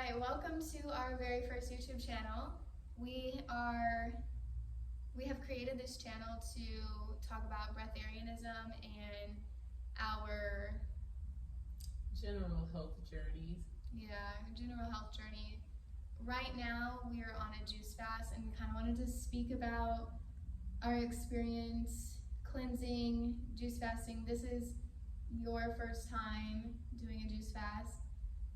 Hi, welcome to our very first YouTube channel. We have created this channel to talk about breatharianism and our general health journeys. General health journey. Right now we are on a juice fast and kind of wanted to speak about our experience cleansing, juice fasting. This is your first time doing a juice fast.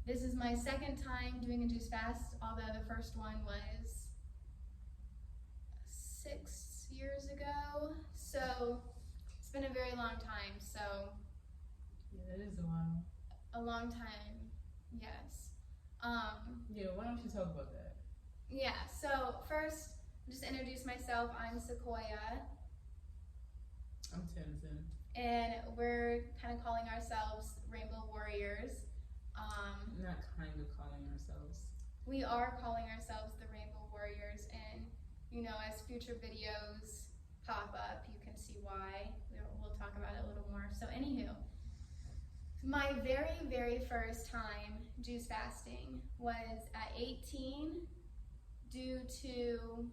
This is my second time doing a juice fast, although the first one was 6 years ago. So it's been a very long time. So yeah, it is a while. A long time, yes. Yeah, why don't you talk about that? Yeah, so first, just introduce myself. I'm Sequoia. I'm Tenzin. And we're kind of calling ourselves Rainbow Warriors. Not kind of calling ourselves. We are calling ourselves the Rainbow Warriors, and as future videos pop up, you can see why. We'll talk about it a little more. So anywho, my very, very first time juice fasting was at 18 due to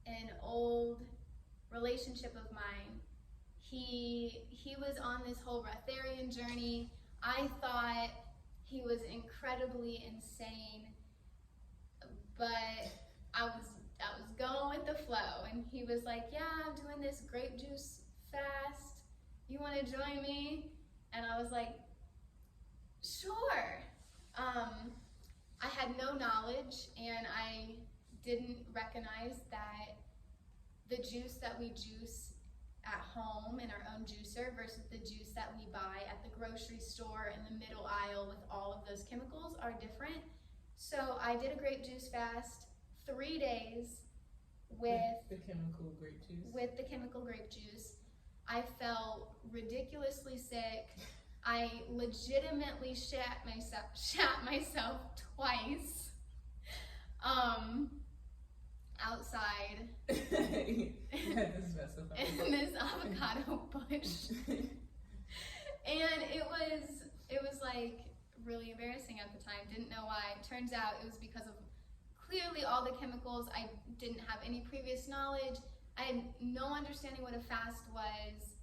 an old relationship of mine. He was on this whole Breatharian journey. I thought he was incredibly insane, but I was going with the flow, and he was like, yeah, I'm doing this grape juice fast. You want to join me? And I was like, sure. I had no knowledge, and I didn't recognize that the juice that we juice at home in our own juicer versus the juice that we buy at the grocery store in the middle aisle with all of those chemicals are different. So I did a grape juice fast, 3 days with the chemical grape juice. With the chemical grape juice. I felt ridiculously sick. I legitimately shat myself twice. Outside. You had to specify. In this avocado bush. And it was like really embarrassing at the time. Didn't know why. Turns out it was because of clearly all the chemicals. I didn't have any previous knowledge. I had no understanding what a fast was.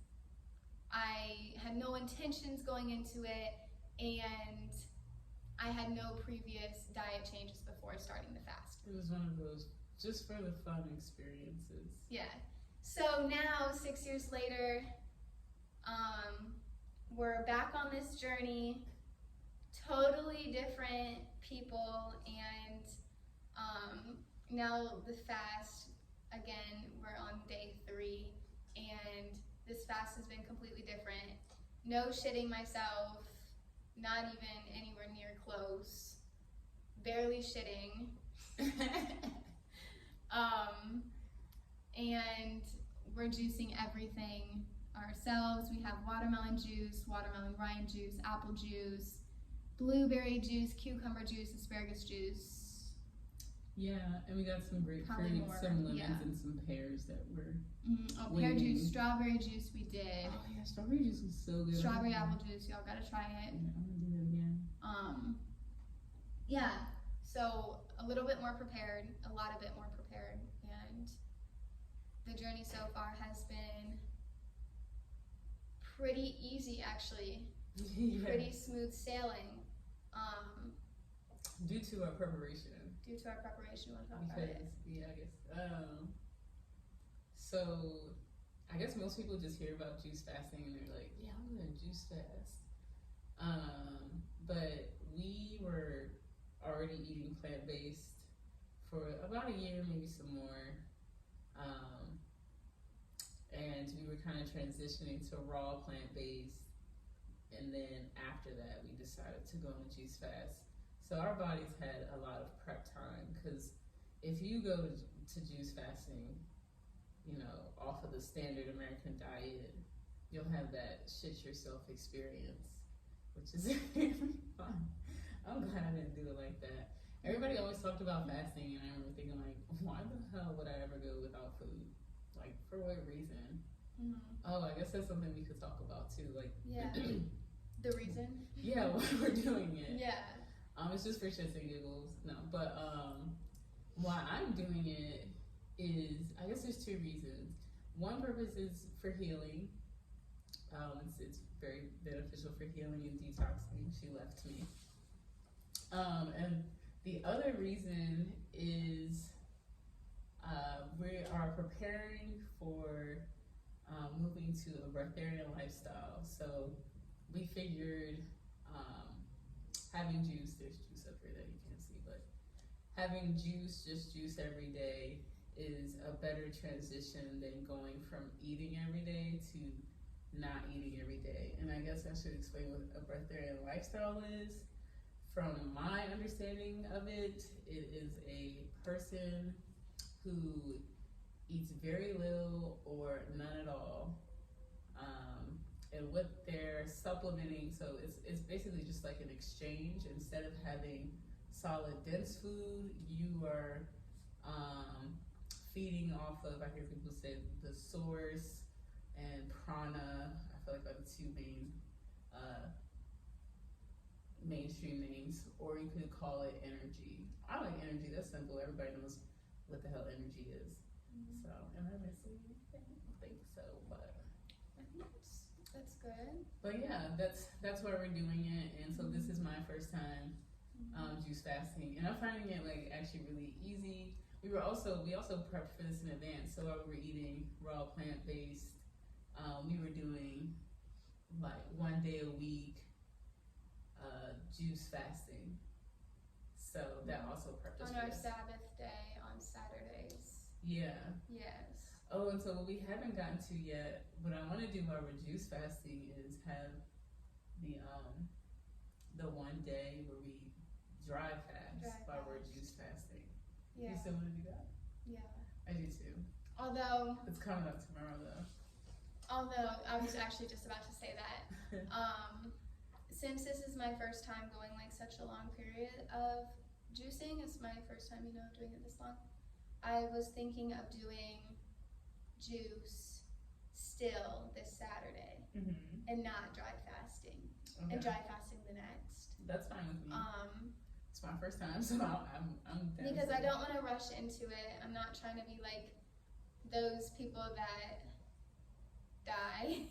I had no intentions going into it, and I had no previous diet changes before starting the fast. It was one of those just for the fun experiences. Yeah. So now, 6 years later, we're back on this journey, totally different people, and now the fast, again, we're on day 3, and this fast has been completely different. No shitting myself, not even anywhere near close, barely shitting. And we're juicing everything ourselves. We have watermelon juice, watermelon rind juice, apple juice, blueberry juice, cucumber juice, asparagus juice. Yeah, and we got some grapefruit, some lemons, and some pears that were pear juice, strawberry juice we did. Oh yeah, strawberry juice was so good. Strawberry apple juice, y'all gotta try it. Yeah, I'm gonna do that again. Yeah, so a little bit more prepared, a lot of it more prepared, and the journey so far has been pretty easy, actually. Yeah. Pretty smooth sailing. Due to our preparation. You want to talk about it? Yeah, I guess. So, I guess most people just hear about juice fasting and they're like, yeah, I'm gonna juice fast. But we were already eating plant-based for about a year, maybe some more. And we were kind of transitioning to raw plant-based. And then after that, we decided to go on a juice fast. So our bodies had a lot of prep time, because if you go to juice fasting, off of the standard American diet, you'll have that shit yourself experience, which is very fun. I'm glad I didn't do it like that. Everybody always talked about fasting, and I remember thinking like, why the hell would I ever go without food? Like, for what reason? Mm-hmm. Oh, I guess that's something we could talk about too. Like, yeah, the reason. Yeah, why we're doing it. Yeah. It's just for shits and giggles. No, but why I'm doing it is, I guess there's two reasons. One purpose is for healing. It's very beneficial for healing and detoxing. She left me. And the other reason is we are preparing for moving to a breatharian lifestyle. So we figured having juice, there's juice up here that you can't see, but having juice, just juice every day, is a better transition than going from eating every day to not eating every day. And I guess I should explain what a breatharian lifestyle is. From my understanding of it, it is a person who eats very little or none at all. And what they're supplementing, so it's basically just like an exchange. Instead of having solid, dense food, you are feeding off of, I hear people say, the source and prana. I feel like are the two mainstream names, or you could call it energy. I like energy. That's simple. Everybody knows what the hell energy is. So, am I missing anything? I don't think so, but I think that's good. But yeah, that's why we're doing it. And so this is my first time juice fasting, and I'm finding it like actually really easy. We also prepped for this in advance. So while we were eating raw plant-based, we were doing like 1 day a week juice fasting. So that also prepped us on for our this. Sabbath day on Saturdays. Yeah. Yes. Oh, and so what we haven't gotten to yet, what I want to do while we're juice fasting is have the 1 day where we dry fast while we're juice fasting. Yeah. You still want to do that? Yeah. I do too. Although It's coming up tomorrow though. I was actually just about to say that. Since this is my first time going like such a long period of juicing, it's my first time, doing it this long. I was thinking of doing juice still this Saturday and not dry fasting, and dry fasting the next. That's fine with me. It's my first time, so I'm down because with I don't want to rush into it. I'm not trying to be like those people that die.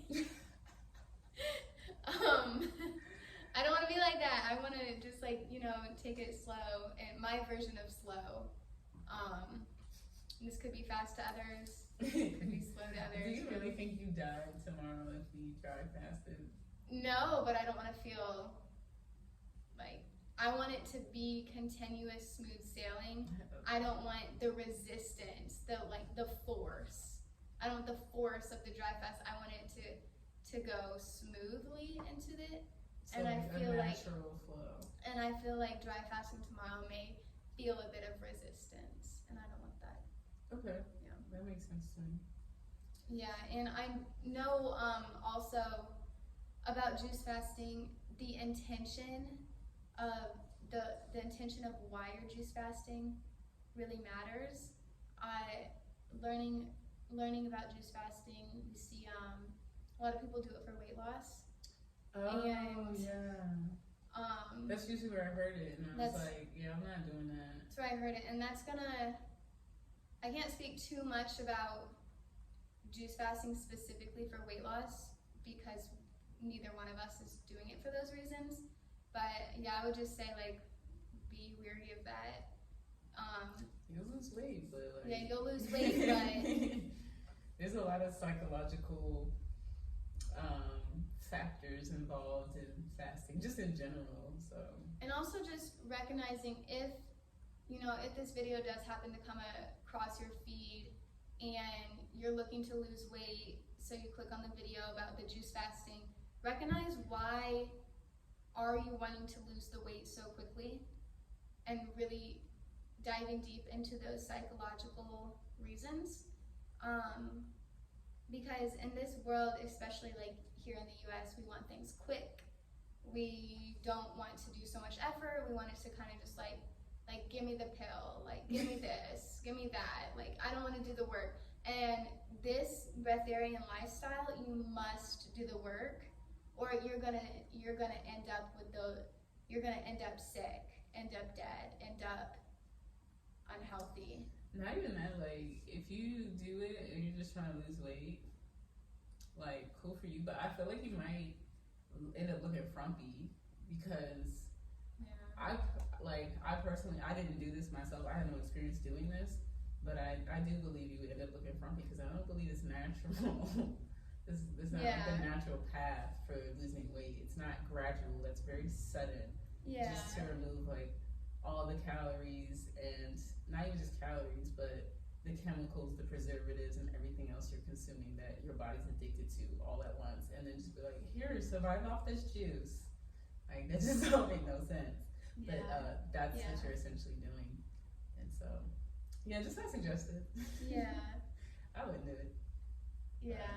I don't want to be like that. I want to just take it slow, and my version of slow. This could be fast to others. It could be slow to others. Do you really think you died tomorrow if we dry fasted? No, but I don't want to feel like, I want it to be continuous, smooth sailing. I don't want the resistance, the force. I don't want the force of the dry fast. I want it to go smoothly into it. So and I feel a natural flow. And I feel like dry fasting tomorrow may feel a bit of resistance, and I don't want that. Okay. Yeah. That makes sense to me. Yeah, and I know also about juice fasting, the intention of the intention of why you're juice fasting really matters. Learning about juice fasting, you see a lot of people do it for weight loss. Oh, and, yeah. That's usually where I heard it, and I was like, yeah, I'm not doing that. That's where I heard it, and I can't speak too much about juice fasting specifically for weight loss because neither one of us is doing it for those reasons. But yeah, I would just say be wary of that. You'll lose weight, but yeah, you'll lose weight, but there's a lot of psychological factors involved in fasting, just in general. So, and also just recognizing if this video does happen to come across your feed and you're looking to lose weight, so you click on the video about the juice fasting, recognize why are you wanting to lose the weight so quickly, and really diving deep into those psychological reasons. Because in this world, especially here in the US, we want things quick. We don't want to do so much effort. We want it to kind of just give me the pill, give me this, give me that. I don't want to do the work. And this breatharian lifestyle, you must do the work, or you're gonna end up sick. end up dead, end up unhealthy. Not even that, like, if you do it and you're just trying to lose weight, like, cool for you, but I feel like you might end up looking frumpy because Yeah. I personally, I didn't do this myself. I had no experience doing this, but I do believe you end up looking frumpy because I don't believe it's natural. This not like a natural path for losing weight. It's not gradual. That's very sudden. Yeah. Just to remove like all the calories and not even just calories, but the chemicals, the preservatives, and everything else you're consuming that your body's addicted to all at once, and then just be like, here, survive off this juice. Like, that just don't make no sense. Yeah. But that's what you're essentially doing. And so, yeah, just not suggested. Yeah. I wouldn't do it. Yeah.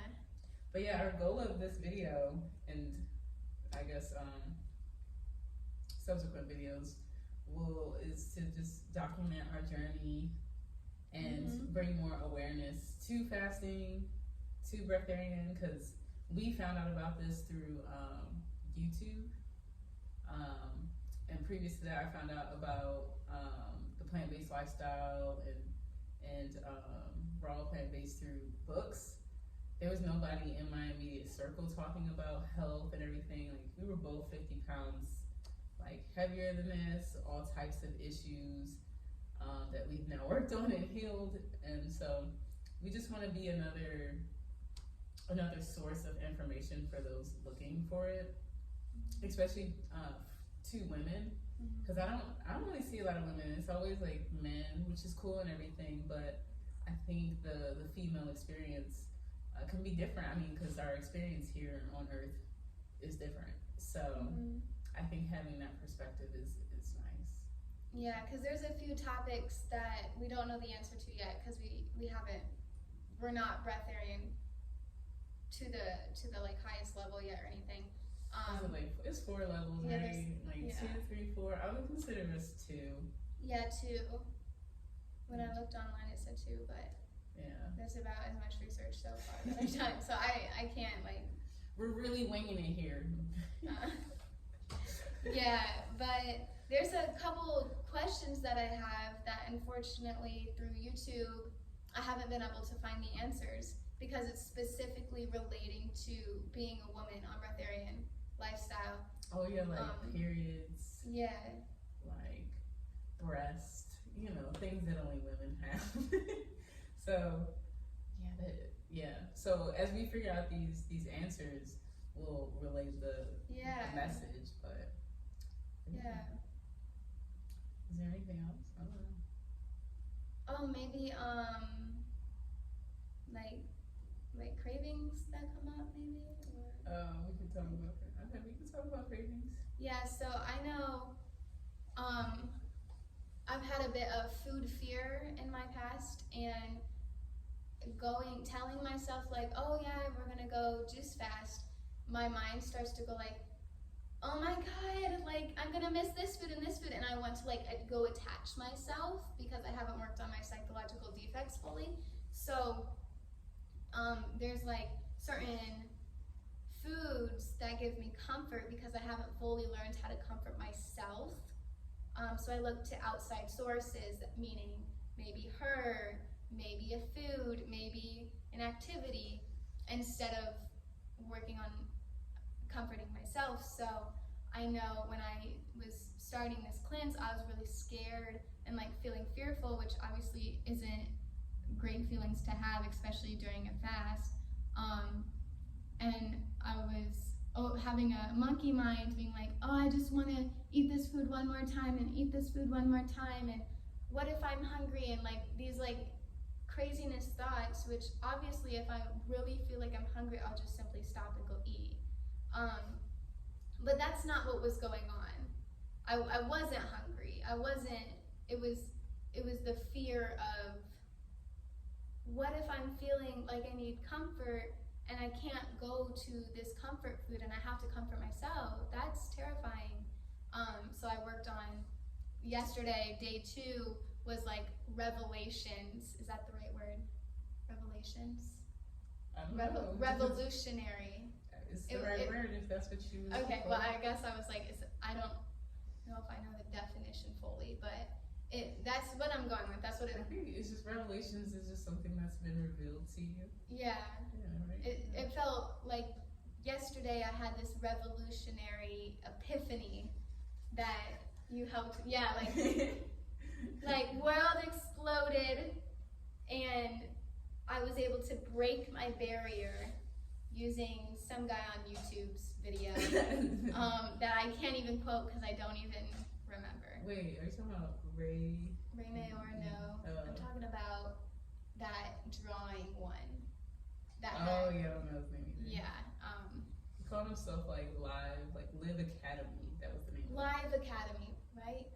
But yeah, our goal of this video, and I guess subsequent videos, is to just document our journey and bring more awareness to fasting, to breatharian, because we found out about this through YouTube. And previous to that, I found out about the plant-based lifestyle and raw plant-based through books. There was nobody in my immediate circle talking about health and everything. Like, we were both 50 pounds, like, heavier than this, all types of issues that we've now worked on and healed. And so we just want to be another source of information for those looking for it, especially to women, because I don't really see a lot of women. It's always like men, which is cool and everything, but I think the female experience can be different. I mean, because our experience here on Earth is different. So I think having that perspective is nice. Yeah, because there's a few topics that we don't know the answer to yet, because we're not breatharian to the like highest level yet or anything. It's 4 levels, yeah, right? Like 2, 3, 4. I would consider this 2. Yeah, 2. When I looked online, it said 2, but yeah, there's about as much research so far that I've done, so I can't like. We're really winging it here. Yeah, but there's a couple questions that I have that unfortunately through YouTube I haven't been able to find the answers, because it's specifically relating to being a woman on breatharian lifestyle. Oh yeah, like periods. Yeah. Like breast, things that only women have. So so as we figure out these answers, we'll relay the message. But yeah. Is there anything else? I don't know. Oh, maybe like cravings that come up, maybe. We could talk about that. Okay, we can talk about cravings. Yeah, so I know I've had a bit of food fear in my past, and telling myself like, oh yeah, we're gonna go juice fast, my mind starts to go like, oh my god, like I'm gonna miss this food and this food, and I want to like go attach myself because I haven't worked on my psychological defects fully. So there's like certain foods that give me comfort because I haven't fully learned how to comfort myself. So I look to outside sources, meaning maybe her, maybe a food, maybe an activity, instead of working on comforting myself. So I know when I was starting this cleanse, I was really scared and like feeling fearful, which obviously isn't great feelings to have, especially during a fast. And I was having a monkey mind, being like, oh, I just want to eat this food one more time and eat this food one more time, and what if I'm hungry, and like these like craziness thoughts, which obviously if I really feel like I'm hungry, I'll just simply stop and go eat. But that's not what was going on. I wasn't hungry. It was the fear of, what if I'm feeling like I need comfort and I can't go to this comfort food and I have to comfort myself? That's terrifying. So I worked on, yesterday, day 2, was like revelations. Is that the right word? Revelations? I don't know. Revolutionary. It's the right word if that's what you were Okay, for. well I guess I was like, I don't know if I know the definition definition fully, but that's what I'm going with. That's what I think it's just revelations is just something that's been revealed to you. Yeah. Right? It felt like yesterday I had this revolutionary epiphany that you helped. Yeah, like world exploded, and I was able to break my barrier using some guy on YouTube's video that I can't even quote because I don't even remember. Wait, are you talking about Ray Mayor? No. I'm talking about that drawing one. Yeah, I don't know his name either. Yeah. He called himself like Live Academy. That was the name. Live Academy, right?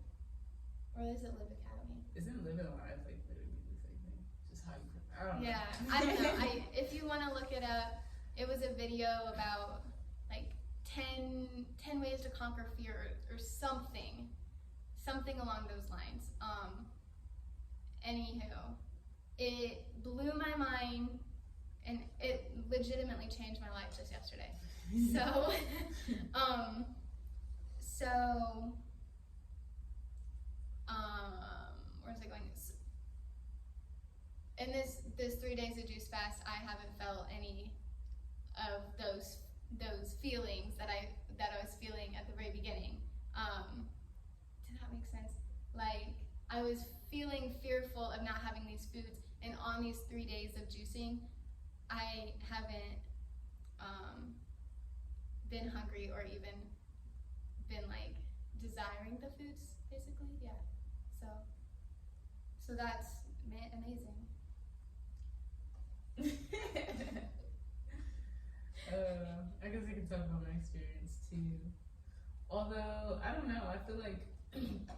Or is it Live Academy? Isn't Live and Live like literally the same thing? Just how you I don't know. Yeah, I don't know. If you want to look it up, it was a video about like 10 ways to conquer fear or something along those lines. Anywho, it blew my mind, and it legitimately changed my life just yesterday. So, where's it going? In this 3 days of juice fast, I haven't felt any of those feelings that I was feeling at the very beginning. Did that make sense? Like, I was feeling fearful of not having these foods, and on these 3 days of juicing, I haven't been hungry or even been like desiring the foods, basically. Yeah. So that's amazing. I guess I can talk about my experience too. Although, I don't know, I feel like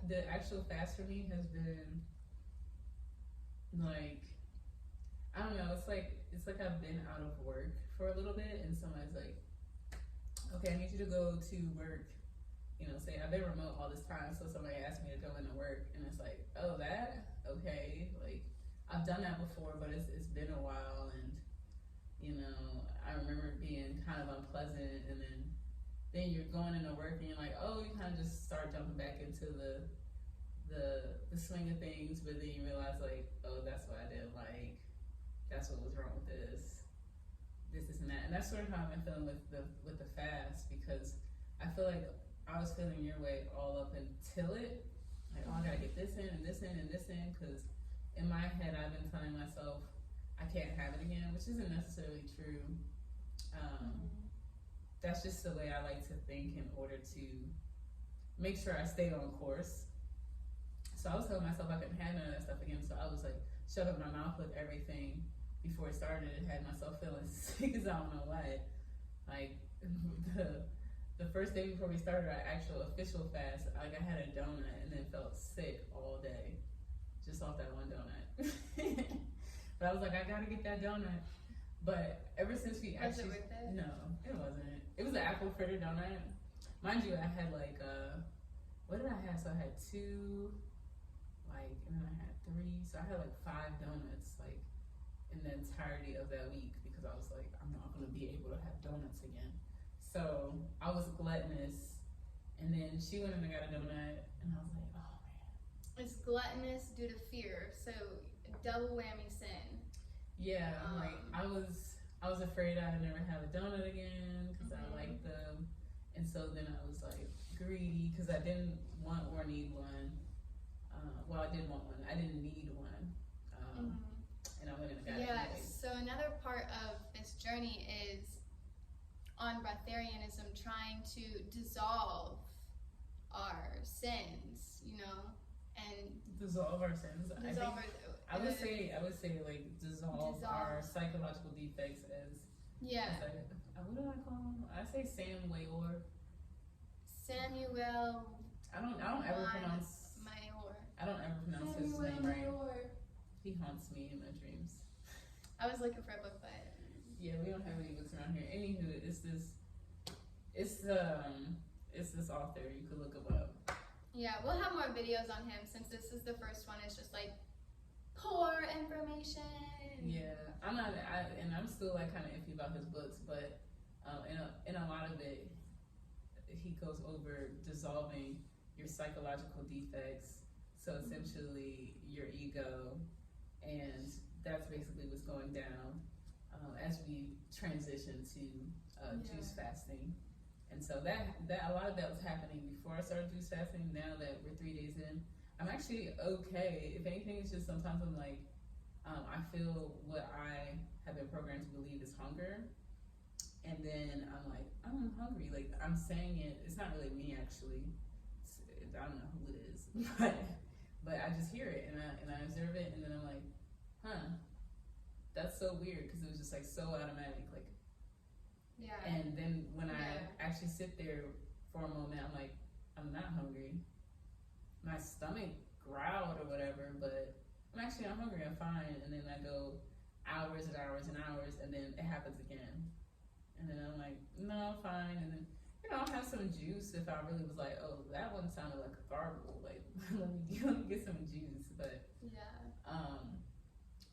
the actual fast for me has been like, I don't know, it's like I've been out of work for a little bit, and somebody's like, okay, I need you to go to work. You know, say I've been remote all this time, so somebody asked me to go into work, and it's like, oh, that? Okay, like, I've done that before, but it's been a while, and, you know, I remember it being kind of unpleasant, and then you're going into work, and you're like, oh, you kind of just start jumping back into the swing of things, but then you realize, like, oh, that's what I didn't like, that's what was wrong with this and that, and that's sort of how I've been feeling with the fast, because I feel like I was feeling your way all up until it, like, oh, I gotta get this in and this in and this in, because in my head I've been telling myself I can't have it again, which isn't necessarily true. That's just the way I like to think in order to make sure I stay on course. So I was telling myself I couldn't have none of that stuff again, so I was like shoving my mouth with everything before it started, and had myself feeling sick as I don't know what. Like, the first day before we started our actual official fast, like, I had a donut and then felt sick all day just off that one donut. But I was like, I gotta get that donut. But ever since we actually, was it worth it? No, it wasn't. It was an apple fritter donut. Mind you, I had like what did I have? So I had 2, like, and then I had 3. So I had like 5 donuts, like, in the entirety of that week, because I was like, I'm not gonna be able to have donuts again. So I was gluttonous, and then she went and got a donut, and I was like, oh man. It's gluttonous due to fear, so double whammy sin. Yeah, like, I was afraid I'd never have a donut again, because I liked them, and so then I was like greedy, because I didn't want or need one. Well, I did want one. I didn't need one. And I went and got it anyway. So another part of this journey is on Breatharianism, trying to dissolve our sins, you know, and dissolve our sins. I would say like dissolve our psychological defects as what do I call them? I say Samuel. I don't ever pronounce. I don't ever pronounce his name right. He haunts me in my dreams. I was looking for a book, but yeah, we don't have any books around here. Anywho, it's this author. You could look him up. Yeah, we'll have more videos on him, since this is the first one. It's just like poor information. Yeah, I'm still like kind of iffy about his books, but in a lot of it, he goes over dissolving your psychological defects. So essentially your ego, and that's basically what's going down as we transition to juice fasting. And so that a lot of that was happening before I started juice fasting. Now that we're 3 days in, I'm actually okay. If anything, it's just sometimes I'm like, I feel what I have been programmed to believe is hunger. And then I'm like, I'm hungry. Like, I'm saying it. It's not really me, actually. I don't know who it is. But I just hear it, and I observe it, and then I'm like, huh. That's so weird, because it was just, like, so automatic. Like, yeah. And then when I actually sit there for a moment, I'm like, I'm not hungry. My stomach growled or whatever, but I'm actually not hungry. I'm fine. And then I go hours and hours and hours, and then it happens again. And then I'm like, no, I'm fine. And then, I'll have some juice if I really was like, oh, that one sounded like a gargle. Like, let me get some juice. But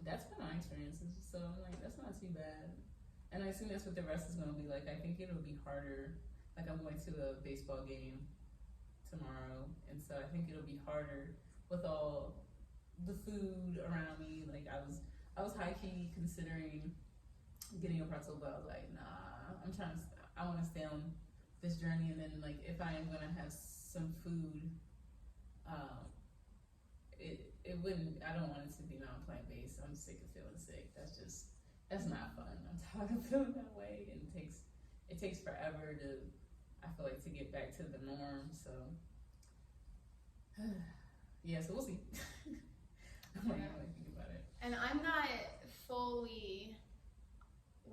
that's been my experiences. So I'm like, that's not too bad. And I assume that's what the rest is going to be like. I think it'll be harder. Like, I'm going to a baseball game tomorrow, and so I think it'll be harder with all the food around me. Like, I was high-key considering getting a pretzel, but I was like, nah, I want to stay on this journey, and then, like, if I am going to have some food, I don't want it to be non-plant-based. I'm sick of feeling sick. That's not fun. I'm tired of feeling that way, and it takes forever I feel like, to get back to the norm. So yeah, so we'll see. I'm like, how I think about it. And I'm not fully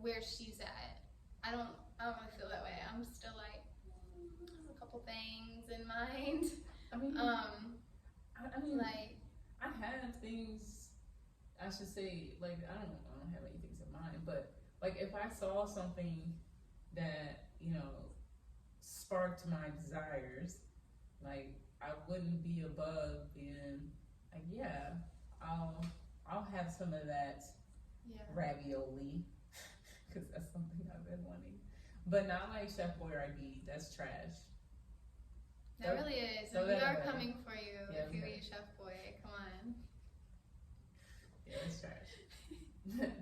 where she's at. I don't really feel that way. I'm still like, I have a couple things in mind. I mean, like, I have things. I should say, like, I don't have any things in mind, but like, if I saw something that sparked my desires, like, I wouldn't be above being like, yeah, I'll have some of that ravioli, because that's something I've been wanting, but not like Chef Boyardee. That's trash. That really is. And we are coming for you if you eat Chef Boy. Come on. Yeah, it's trash.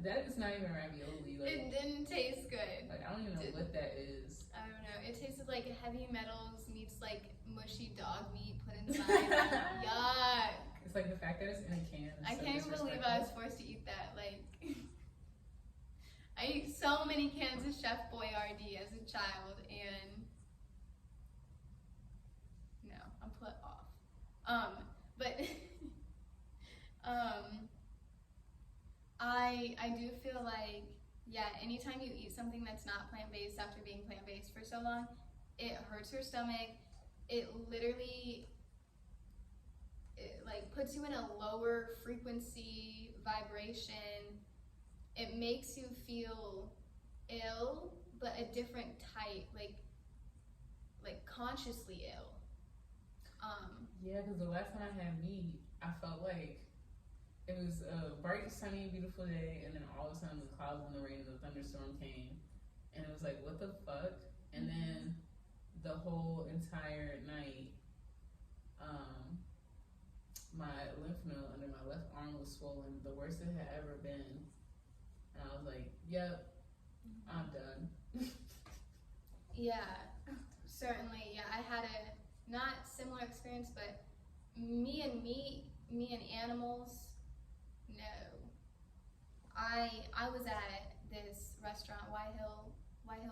That is not even ravioli. Like, it didn't taste good. Like, I don't even know what that is. I don't know. It tasted like heavy metals meets like mushy dog meat put inside. Yuck. It's like the fact that it's in a can. I can't even believe I was forced to eat that. Like, I ate so many cans of Chef Boyardee as a child, and no, I'm put off. But I do feel like, anytime you eat something that's not plant-based after being plant-based for so long, it hurts your stomach. It literally, like, puts you in a lower frequency vibration. It makes you feel ill, but a different type, like consciously ill. Yeah, because the last time I had meat, I felt like it was a bright, sunny, beautiful day, and then all of a sudden the clouds and the rain and the thunderstorm came, and it was like, what the fuck? And then the whole entire night, my lymph node under my left arm was swollen, the worst it had ever been. And I was like, yep, I'm done. Yeah, certainly. Yeah, I had a not similar experience, but me and animals, no. I was at this restaurant, White Hill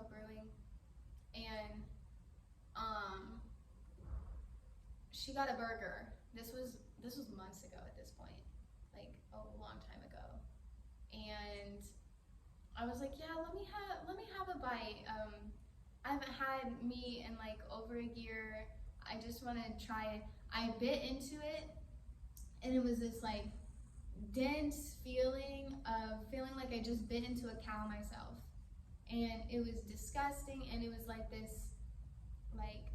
Brewing, and she got a burger. This was months ago at this point, like a long time ago. And I was like, yeah, let me have a bite. I haven't had meat in like over a year. I just want to try it. I bit into it, and it was this like dense feeling like I just bit into a cow myself, and it was disgusting. And it was like this, like,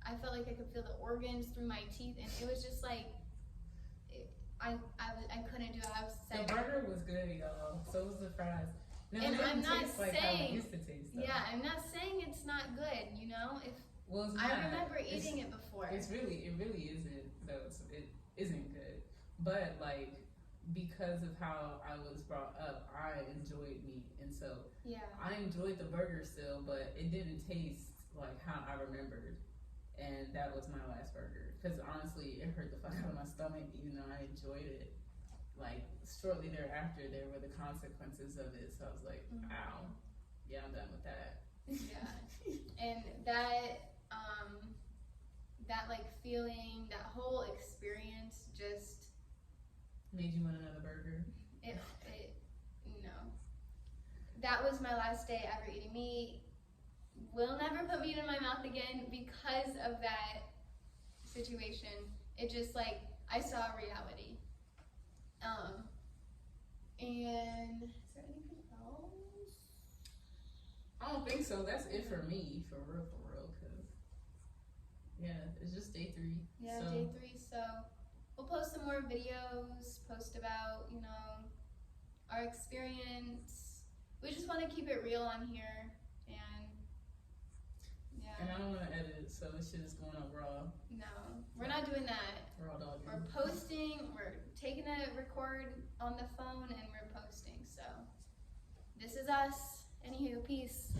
I felt like I could feel the organs through my teeth, and it was just like, I couldn't do it. I was sick. The burger was good, y'all. So was the fries. No, and I'm not like saying, how it used to taste, though. Yeah, I'm not saying it's not good. If Well, it's I not. remember eating it before. It really isn't though. It isn't good. But like because of how I was brought up, I enjoyed meat, and so Yeah. I enjoyed the burger still, but it didn't taste like how I remembered. And that was my last burger. Because honestly, it hurt the fuck out of my stomach, even though I enjoyed it. Like, shortly thereafter, there were the consequences of it. So I was like, ow. Yeah, I'm done with that. Yeah. And that, that like feeling, that whole experience just made you want another burger? no. That was my last day ever eating meat. Will never put meat in my mouth again because of that situation. It just like, I saw reality. And is there anything else? I don't think so. That's it for me, for real, cause yeah, it's just day 3. Yeah, so. Day 3, so we'll post some more videos, post about, you know, our experience. We just want to keep it real on here, and yeah. And I don't want to edit it, so this shit is going up raw. No, we're not doing that. Raw dog. We're posting, we're taking a record on the phone, and we're posting, so this is us. Anywho, peace.